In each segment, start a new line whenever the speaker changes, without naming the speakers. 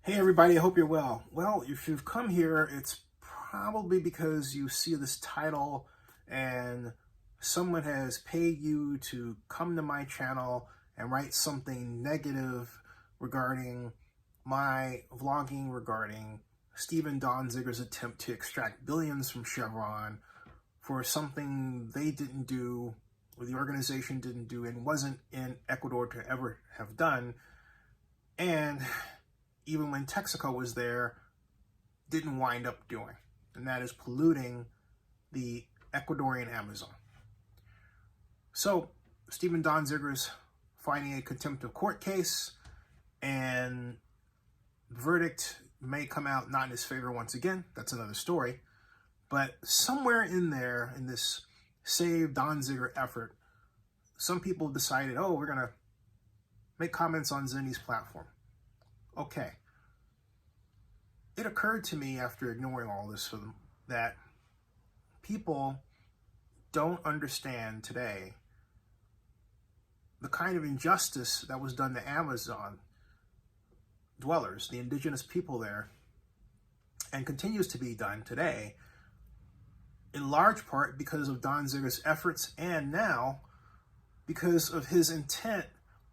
Hey everybody, I hope you're well. Well, if you've come here, it's probably because you see this title and someone has paid you to come to my channel and write something negative regarding my vlogging, regarding Stephen Donziger's attempt to extract billions from Chevron for something they didn't do, or the organization didn't do, and wasn't in Ecuador to ever have done. And even when Texaco was there, didn't wind up doing. And that is polluting the Ecuadorian Amazon. So Stephen Donziger's fighting a contempt of court case, and the verdict may come out not in his favor once again. That's another story. But somewhere in there, in this Save Donziger effort, some people decided, oh, we're going to make comments on Zinni's platform. Okay. It occurred to me after ignoring all this that people don't understand today the kind of injustice that was done to Amazon dwellers, the indigenous people there, and continues to be done today, in large part because of Donziger's efforts, and now because of his intent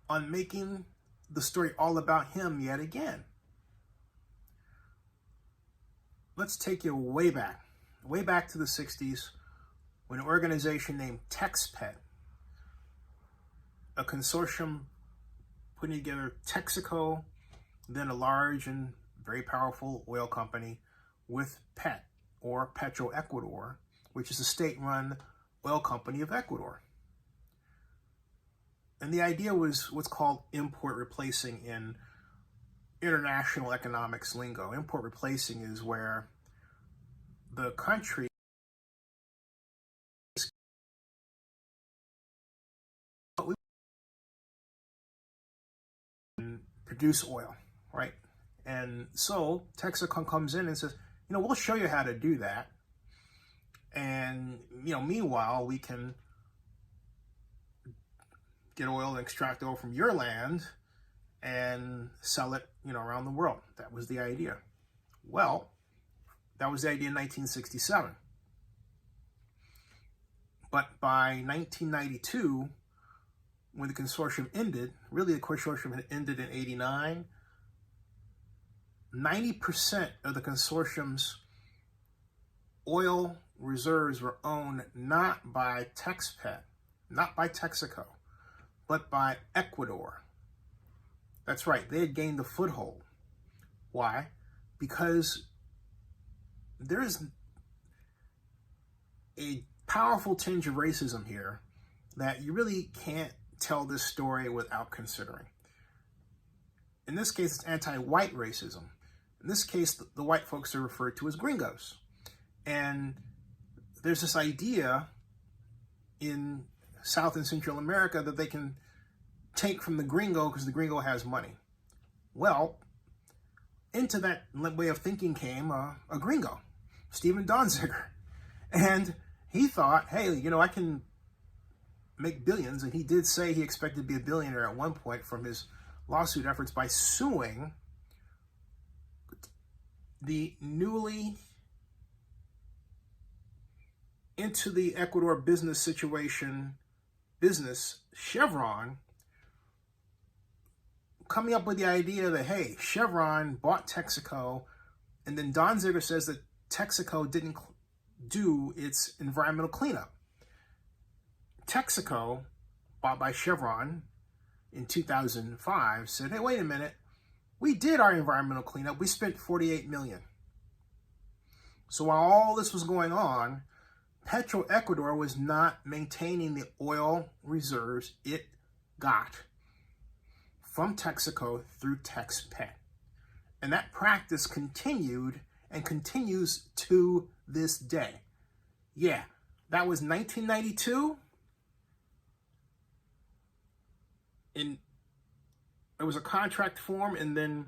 on making the story all about him yet again. Let's take you way back to the 60s, when an organization named TexPet, a consortium putting together Texaco, then a large and very powerful oil company, with PET, or Petroecuador, which is a state-run oil company of Ecuador. And the idea was what's called import replacing in international economics lingo. Import replacing is where the country produce oil, right? And so Texaco comes in and says, we'll show you how to do that. And, meanwhile, we can get oil and extract oil from your land and sell it, around the world. That was the idea. Well, that was the idea in 1967. But by 1992, when the consortium ended, really the consortium had ended in 89, 90% of the consortium's oil reserves were owned not by TexPet, not by Texaco, but by Ecuador. That's right, they had gained the foothold. Why? Because there is a powerful tinge of racism here that you really can't tell this story without considering. In this case, it's anti-white racism. In this case, the white folks are referred to as gringos. And there's this idea in South and Central America that they can take from the gringo because the gringo has money. Well, into that way of thinking came a gringo, Stephen Donziger. And he thought, hey, I can make billions. And he did say he expected to be a billionaire at one point from his lawsuit efforts by suing the newly into the Ecuador business Chevron, coming up with the idea that, hey, Chevron bought Texaco, and then Donziger says that Texaco didn't do its environmental cleanup. Texaco, bought by Chevron in 2005, said, hey, wait a minute, we did our environmental cleanup. We spent $48 million. So while all this was going on, Petroecuador was not maintaining the oil reserves it got from Texaco through TexPet. And that practice continued and continues to this day. Yeah, that was 1992. And there was a contract form and then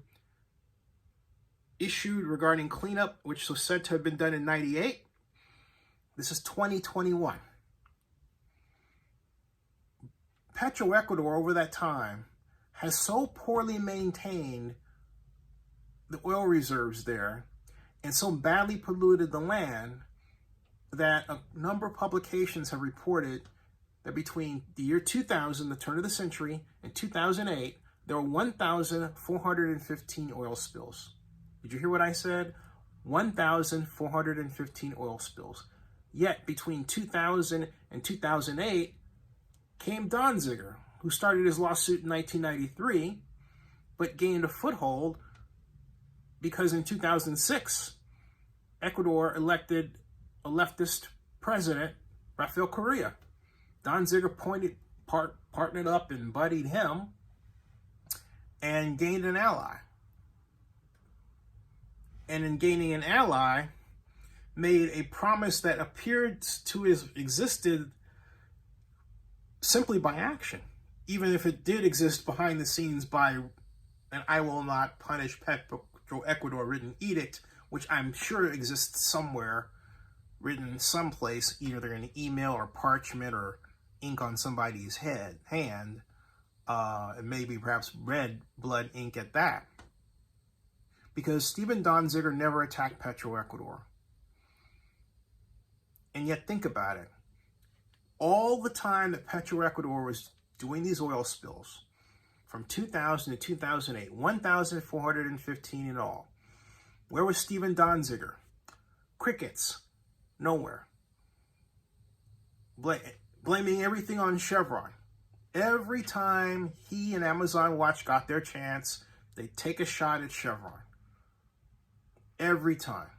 issued regarding cleanup, which was said to have been done in 98. This is 2021. Petroecuador over that time has so poorly maintained the oil reserves there and so badly polluted the land that a number of publications have reported that between the year 2000, the turn of the century, and 2008, there were 1,415 oil spills. Did you hear what I said? 1,415 oil spills. Yet between 2000 and 2008 came Donziger, who started his lawsuit in 1993, but gained a foothold because in 2006, Ecuador elected a leftist president, Rafael Correa. Donziger partnered up and buddied him and gained an ally. And in gaining an ally, made a promise that appeared to have existed simply by action, even if it did exist behind the scenes by an "I will not punish Petroecuador" written edict, which I'm sure exists somewhere, written someplace, either in an email or parchment or ink on somebody's hand, and maybe perhaps red blood ink at that. Because Stephen Donziger never attacked Petroecuador. And yet think about it. All the time that Petroecuador was doing these oil spills, from 2000 to 2008, 1,415 in all, where was Stephen Donziger? Crickets. Nowhere. Blaming everything on Chevron. Every time he and Amazon Watch got their chance, they take a shot at Chevron. Every time.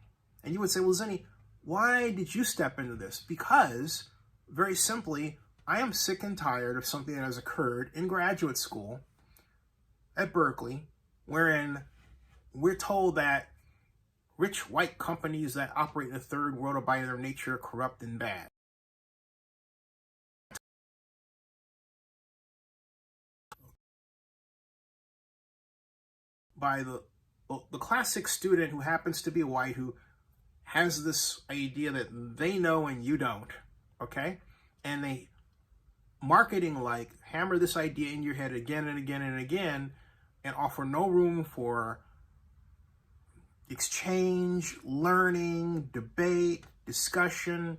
And you would say, well, Zenny, why did you step into this? Because, very simply, I am sick and tired of something that has occurred in graduate school at Berkeley, wherein we're told that rich white companies that operate in the third world are by their nature corrupt and bad. By the classic student who happens to be white, who has this idea that they know and you don't, okay? And they marketing like hammer this idea in your head again and again and again and offer no room for exchange, learning, debate, discussion,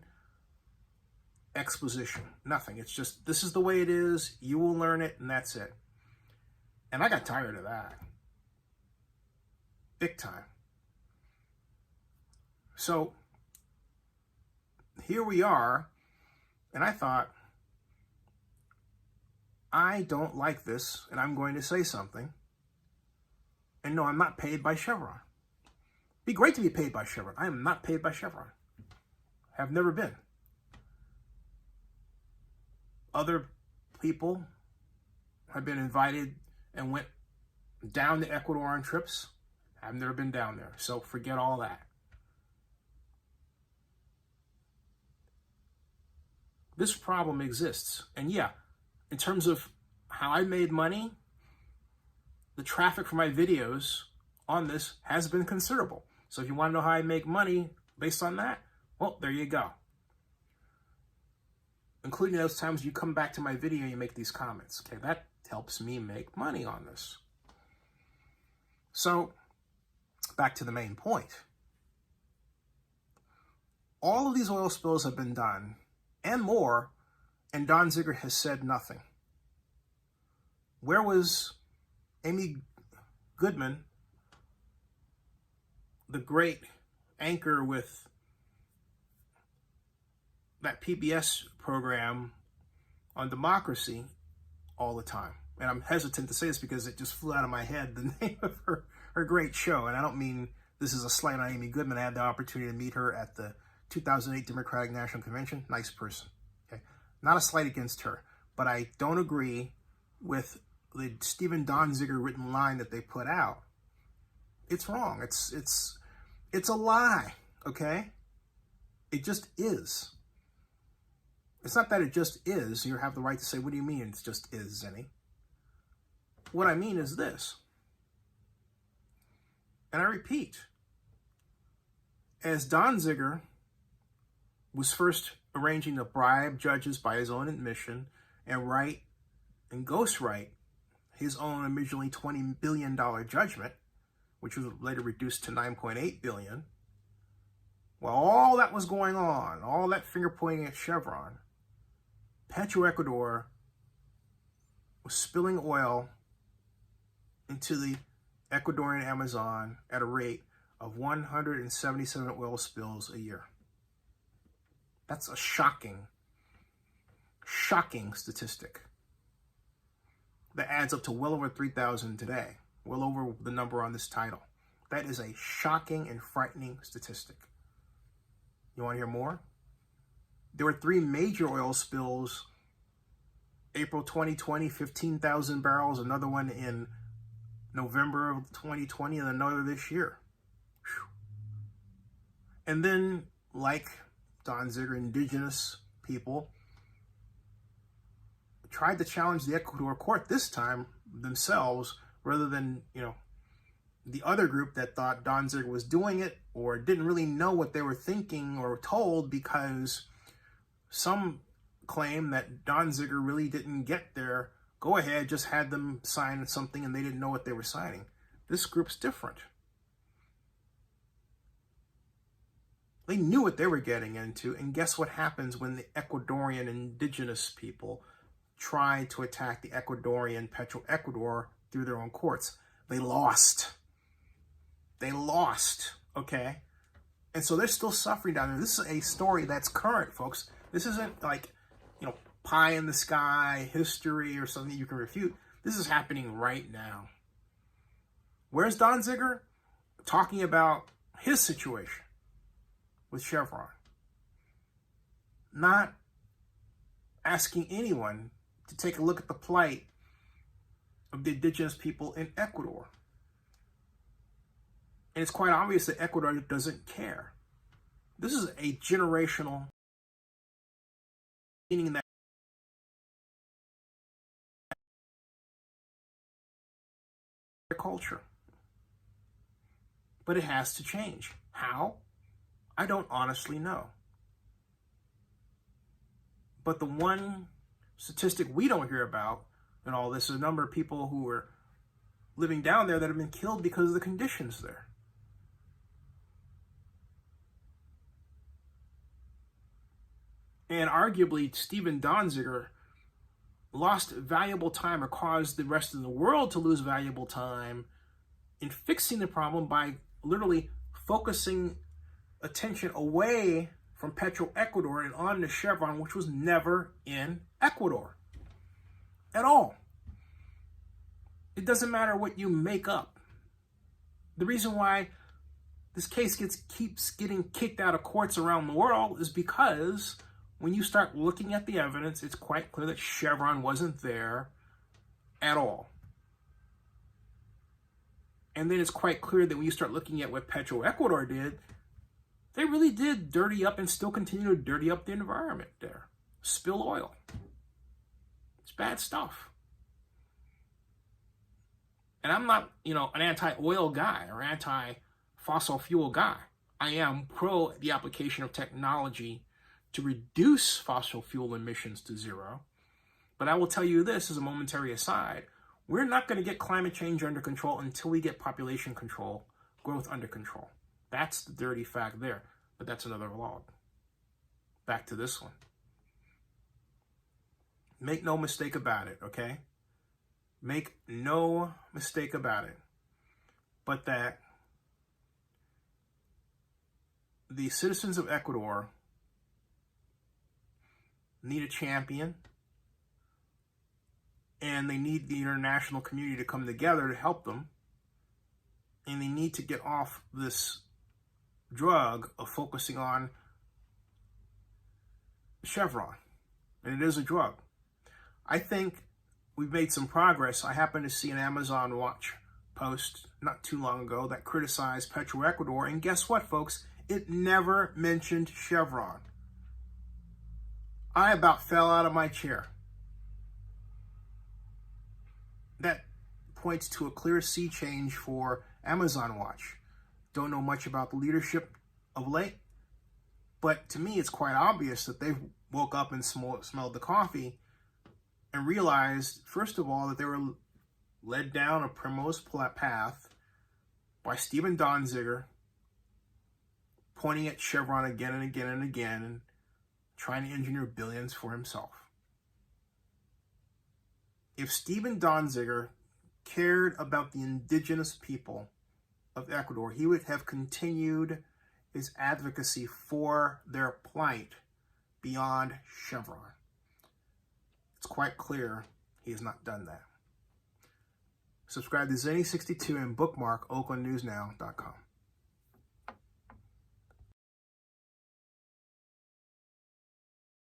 exposition. Nothing. It's just, this is the way it is, you will learn it, and that's it. And I got tired of that. Big time. So here we are, and I thought, I don't like this, and I'm going to say something. And no, I'm not paid by Chevron. Be great to be paid by Chevron. I am not paid by Chevron. Have never been. Other people have been invited and went down to Ecuador on trips. I've never been down there, so forget all that. This problem exists. And yeah, in terms of how I made money, the traffic for my videos on this has been considerable. So if you want to know how I make money based on that, well, there you go. Including those times you come back to my video and you make these comments. Okay, that helps me make money on this. So, back to the main point. All of these oil spills have been done, and more, and Donziger has said nothing. Where was Amy Goodman, the great anchor with that PBS program on democracy all the time? And I'm hesitant to say this because it just flew out of my head, the name of her great show. And I don't mean this is a slight on Amy Goodman. I had the opportunity to meet her at the 2008 Democratic National Convention. Nice person. Okay, not a slight against her, but I don't agree with the Stephen Donziger written line that they put out. It's wrong. It's a lie. Okay, it just is. It's not that it just is. You have the right to say, what do you mean it just is, Zenny? What I mean is this. And I repeat, as Donziger was first arranging to bribe judges by his own admission and write and ghostwrite his own originally $20 billion judgment, which was later reduced to 9.8 billion. While all that was going on, all that finger pointing at Chevron, Petroecuador was spilling oil into the Ecuadorian Amazon at a rate of 177 oil spills a year. That's a shocking statistic. That adds up to well over 3,000 today, well over the number on this title. That is a shocking and frightening statistic. You want to hear more? There were 3 major oil spills. April 2020, 15,000 barrels, another one in November of 2020, and another this year. Whew. And then, like Donziger, Indigenous People tried to challenge the Ecuador court this time themselves, rather than, the other group that thought Donziger was doing it or didn't really know what they were thinking or told, because some claim that Donziger really didn't get their go-ahead, just had them sign something and they didn't know what they were signing. This group's different. They knew what they were getting into, and guess what happens when the Ecuadorian indigenous people try to attack the Ecuadorian Petroecuador through their own courts? They lost. They lost, okay? And so they're still suffering down there. This is a story that's current, folks. This isn't like, pie in the sky history or something you can refute. This is happening right now. Where's Donziger? Talking about his situation with Chevron. Not asking anyone to take a look at the plight of the indigenous people in Ecuador. And it's quite obvious that Ecuador doesn't care. This is a generational, meaning that culture. But it has to change. How? I don't honestly know. But the one statistic we don't hear about in all this is a number of people who are living down there that have been killed because of the conditions there. And arguably, Stephen Donziger lost valuable time, or caused the rest of the world to lose valuable time in fixing the problem by literally focusing attention away from Petroecuador and on to Chevron, which was never in Ecuador at all. It doesn't matter what you make up. The reason why this case keeps getting kicked out of courts around the world is because when you start looking at the evidence, it's quite clear that Chevron wasn't there at all. And then it's quite clear that when you start looking at what Petroecuador did, they really did dirty up and still continue to dirty up the environment there. Spill oil. It's bad stuff. And I'm not, an anti-oil guy or anti-fossil fuel guy. I am pro the application of technology to reduce fossil fuel emissions to zero. But I will tell you this as a momentary aside. We're not going to get climate change under control until we get population control, growth under control. That's the dirty fact there. But that's another vlog. Back to this one. Make no mistake about it, okay? Make no mistake about it. But that the citizens of Ecuador need a champion, and they need the international community to come together to help them, and they need to get off this drug of focusing on Chevron. And it is a drug. I think we've made some progress. I happened to see an Amazon Watch post not too long ago that criticized Petroecuador, and guess what, folks? It never mentioned Chevron. I about fell out of my chair. That points to a clear sea change for Amazon Watch. Don't know much about the leadership of late, but to me it's quite obvious that they woke up and smelled the coffee and realized, first of all, that they were led down a primrose path by Stephen Donziger, pointing at Chevron again and again and again, and trying to engineer billions for himself. If Stephen Donziger cared about the indigenous people of Ecuador, he would have continued his advocacy for their plight beyond Chevron. It's quite clear he has not done that. Subscribe to Zenny62 and bookmark OaklandNewsNow.com.